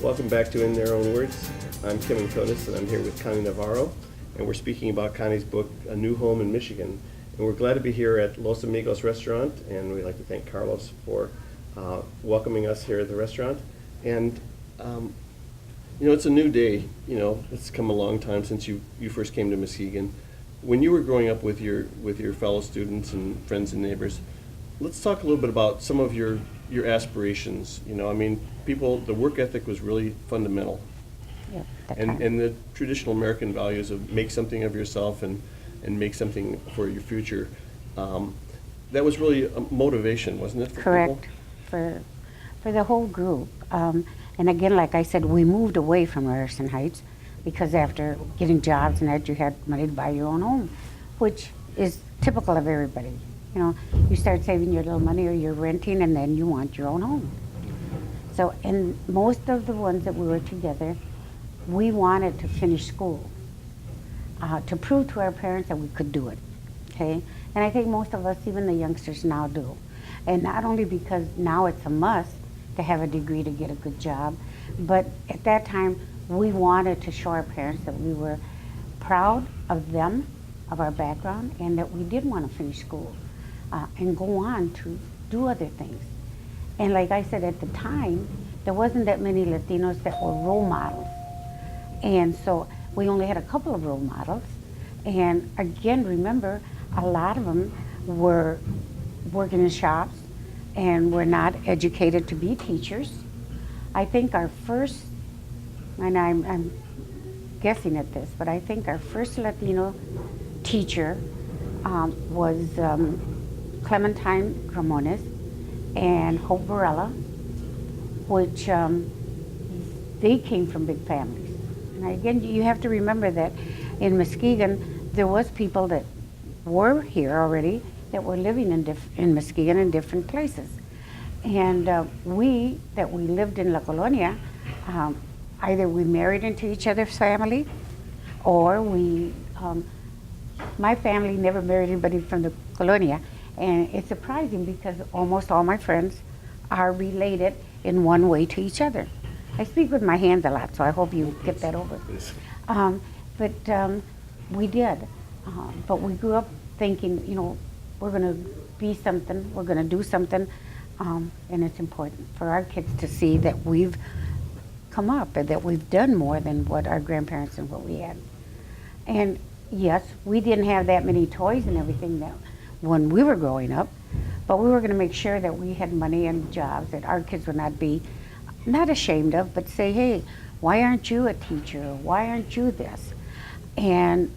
Welcome back to In Their Own Words. I'm Kimon Kotos, and I'm here with Connie Navarro, and we're speaking about Connie's book, A New Home in Michigan. And we're glad to be here at Los Amigos restaurant, and we'd like to thank Carlos for welcoming us here at the restaurant. And it's a new day. It's come a long time since you first came to Muskegon. When you were growing up with your fellow students and friends and neighbors, let's talk a little bit about some of your aspirations. The work ethic was really fundamental. Yep, and the traditional American values of make something of yourself and make something for your future. That was really a motivation, wasn't it, for correct people? for the whole group. And again, like I said, we moved away from Ryerson Heights because after getting jobs and that, you had money to buy your own home, which is typical of everybody. You start saving your little money or you're renting, and then you want your own home. So, and most of the ones that we were together, we wanted to finish school to prove to our parents that we could do it, okay? And I think most of us, even the youngsters now, do. And not only because now it's a must to have a degree to get a good job, but at that time, we wanted to show our parents that we were proud of them, of our background, and that we did want to finish school and go on to do other things. And like I said, at the time, there wasn't that many Latinos that were role models. And so we only had a couple of role models. And again, remember, a lot of them were working in shops and were not educated to be teachers. I think our first, and I'm guessing at this, but I think our first Latino teacher was Clementine Gramones and Hope Varela, which they came from big families. And again, you have to remember that in Muskegon, there was people that were here already that were living in Muskegon in different places. And we lived in La Colonia, either we married into each other's family, or my family never married anybody from the Colonia. And it's surprising because almost all my friends are related in one way to each other. I speak with my hands a lot, so I hope you get that over. But we did. But we grew up thinking, we're going to be something, we're going to do something, and it's important for our kids to see that we've come up and that we've done more than what our grandparents and what we had. And yes, we didn't have that many toys and everything that when we were growing up, but we were going to make sure that we had money and jobs that our kids would not be not ashamed of, but say, hey, why aren't you a teacher? Why aren't you this? And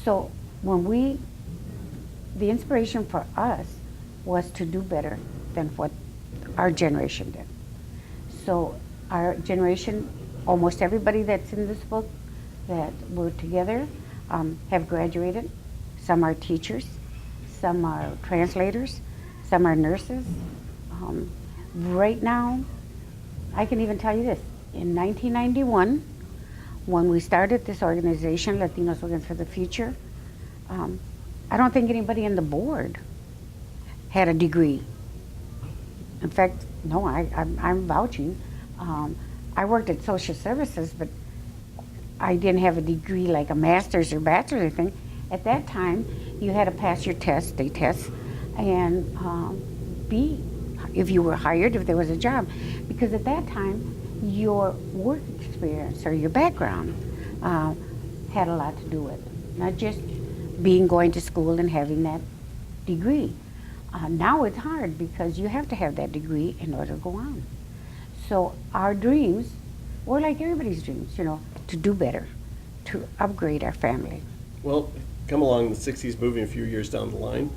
so when the inspiration for us was to do better than what our generation did. So our generation, almost everybody that's in this book that were together have graduated. Some are teachers, some are translators, some are nurses. Right now, I can even tell you this. In 1991, when we started this organization, Latinos Working for the Future, I don't think anybody in the board had a degree. In fact, no, I'm vouching. I worked at social services, but I didn't have a degree like a master's or bachelor's or anything. At that time, you had to pass your test, state tests, and if you were hired, if there was a job. Because at that time, your work experience or your background had a lot to do with it. Not just going to school and having that degree. Now it's hard because you have to have that degree in order to go on. So our dreams were like everybody's dreams, to do better, to upgrade our family. Well, come along the 60s, moving a few years down the line,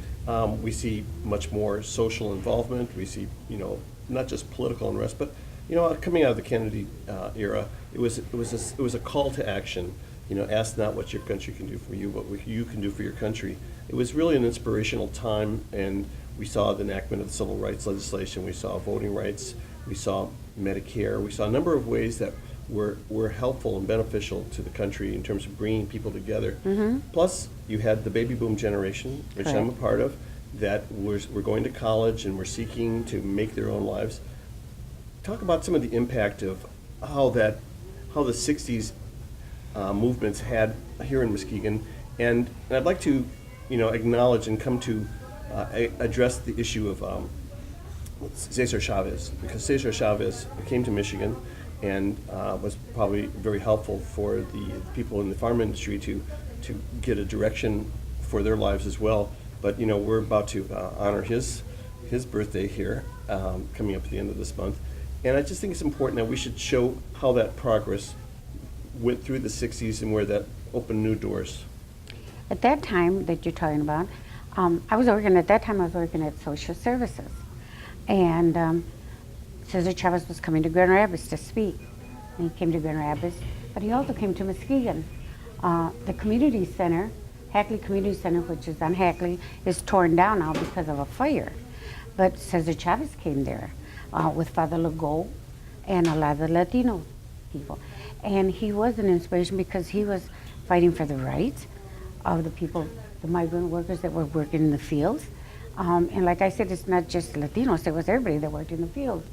we see much more social involvement. We see, not just political unrest, but coming out of the Kennedy era, it was a call to action. Ask not what your country can do for you, but what you can do for your country. It was really an inspirational time, and we saw the enactment of the civil rights legislation. We saw voting rights. We saw Medicare. We saw a number of ways that were helpful and beneficial to the country in terms of bringing people together. Mm-hmm. Plus, you had the baby boom generation, which Correct. I'm a part of, that were going to college and were seeking to make their own lives. talk about some of the impact of how the '60s movements had here in Muskegon, and I'd like to, acknowledge and come to address the issue of Cesar Chavez, because Cesar Chavez came to Michigan and was probably very helpful for the people in the farm industry to get a direction for their lives as well. But we're about to honor his birthday here, coming up at the end of this month, and I just think it's important that we should show how that progress went through the '60s and where that opened new doors. At that time that you're talking about, I was working at social services, and Cesar Chavez was coming to Grand Rapids to speak. And he came to Grand Rapids, but he also came to Muskegon. The community center, Hackley Community Center, which is on Hackley, is torn down now because of a fire. But Cesar Chavez came there with Father Legault and a lot of the Latino people. And he was an inspiration because he was fighting for the rights of the people, the migrant workers that were working in the fields. And like I said, it's not just Latinos, it was everybody that worked in the fields.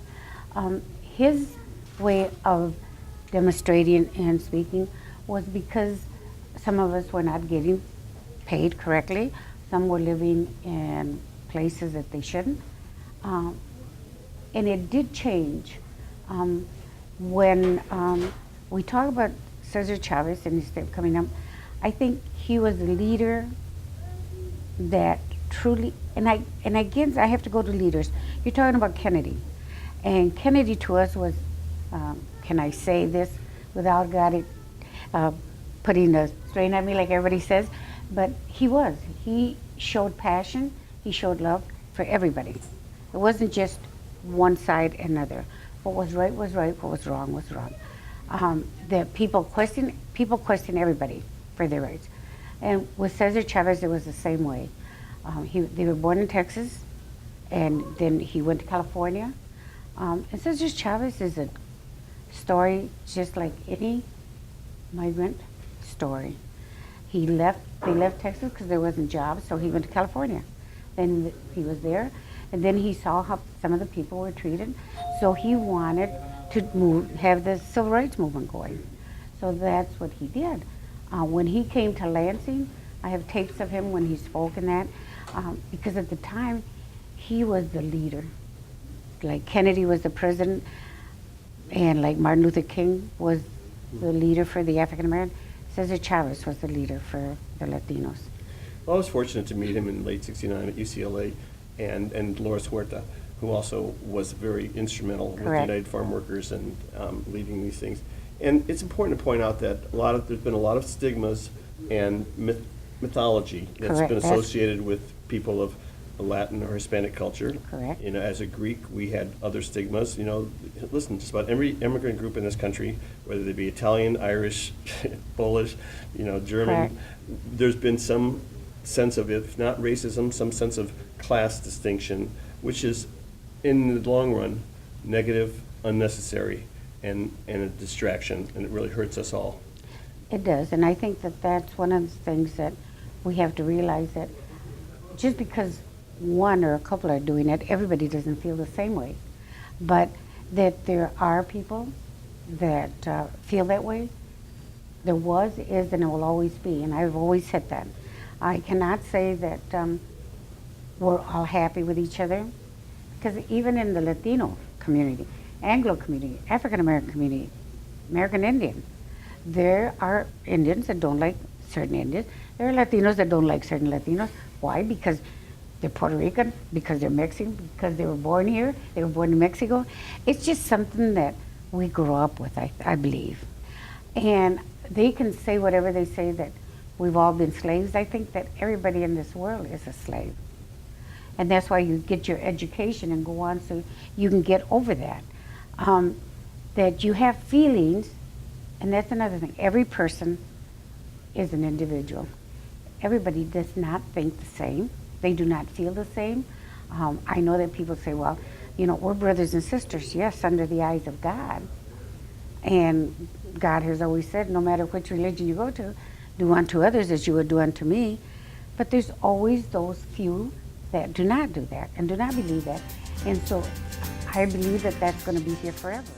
His way of demonstrating and speaking was because some of us were not getting paid correctly. Some were living in places that they shouldn't. And it did change. When we talk about Cesar Chavez and his coming up, I think he was a leader that truly, and again, I have to go to leaders. You're talking about Kennedy. And Kennedy to us was, can I say this without God putting a strain on me like everybody says? But he showed passion, he showed love for everybody. It wasn't just one side and another. What was right, what was wrong was wrong. The people question everybody for their rights. And with Cesar Chavez, it was the same way. They were born in Texas, and then he went to California. And Cesar Chavez is a story just like any migrant story. They left Texas because there wasn't jobs, so he went to California. Then he was there, and then he saw how some of the people were treated, so he wanted to have the civil rights movement going. So that's what he did. When he came to Lansing, I have tapes of him when he spoke in that, because at the time, he was the leader. Like Kennedy was the president, and like Martin Luther King was the leader for the African American, Cesar Chavez was the leader for the Latinos. Well, I was fortunate to meet him in late '69 at UCLA, and Loris Huerta, who also was very instrumental with the United Farm Workers and leading these things. And it's important to point out that there's been a lot of stigmas and mythology that's been associated with people of Latin or Hispanic culture. Correct. As a Greek, we had other stigmas. Listen, just about every immigrant group in this country, whether they be Italian, Irish, Polish, German, Correct. There's been some sense of, if not racism, some sense of class distinction, which is, in the long run, negative, unnecessary, and a distraction, and it really hurts us all. It does, and I think that that's one of the things that we have to realize, that just because one or a couple are doing it, everybody doesn't feel the same way. But that there are people that feel that way. There was, is, and it will always be, and I've always said that. I cannot say that we're all happy with each other, because even in the Latino community, Anglo community, African American community, American Indian, there are Indians that don't like certain Indians. There are Latinos that don't like certain Latinos. Why? Because they're Puerto Rican, because they're Mexican, because they were born here, they were born in Mexico. It's just something that we grow up with, I believe. And they can say whatever they say, that we've all been slaves. I think that everybody in this world is a slave. And that's why you get your education and go on so you can get over that. That you have feelings, and that's another thing. Every person is an individual. Everybody does not think the same. They do not feel the same. I know that people say, well, we're brothers and sisters, yes, under the eyes of God. And God has always said, no matter which religion you go to, do unto others as you would do unto me. But there's always those few that do not do that and do not believe that. And so I believe that that's going to be here forever.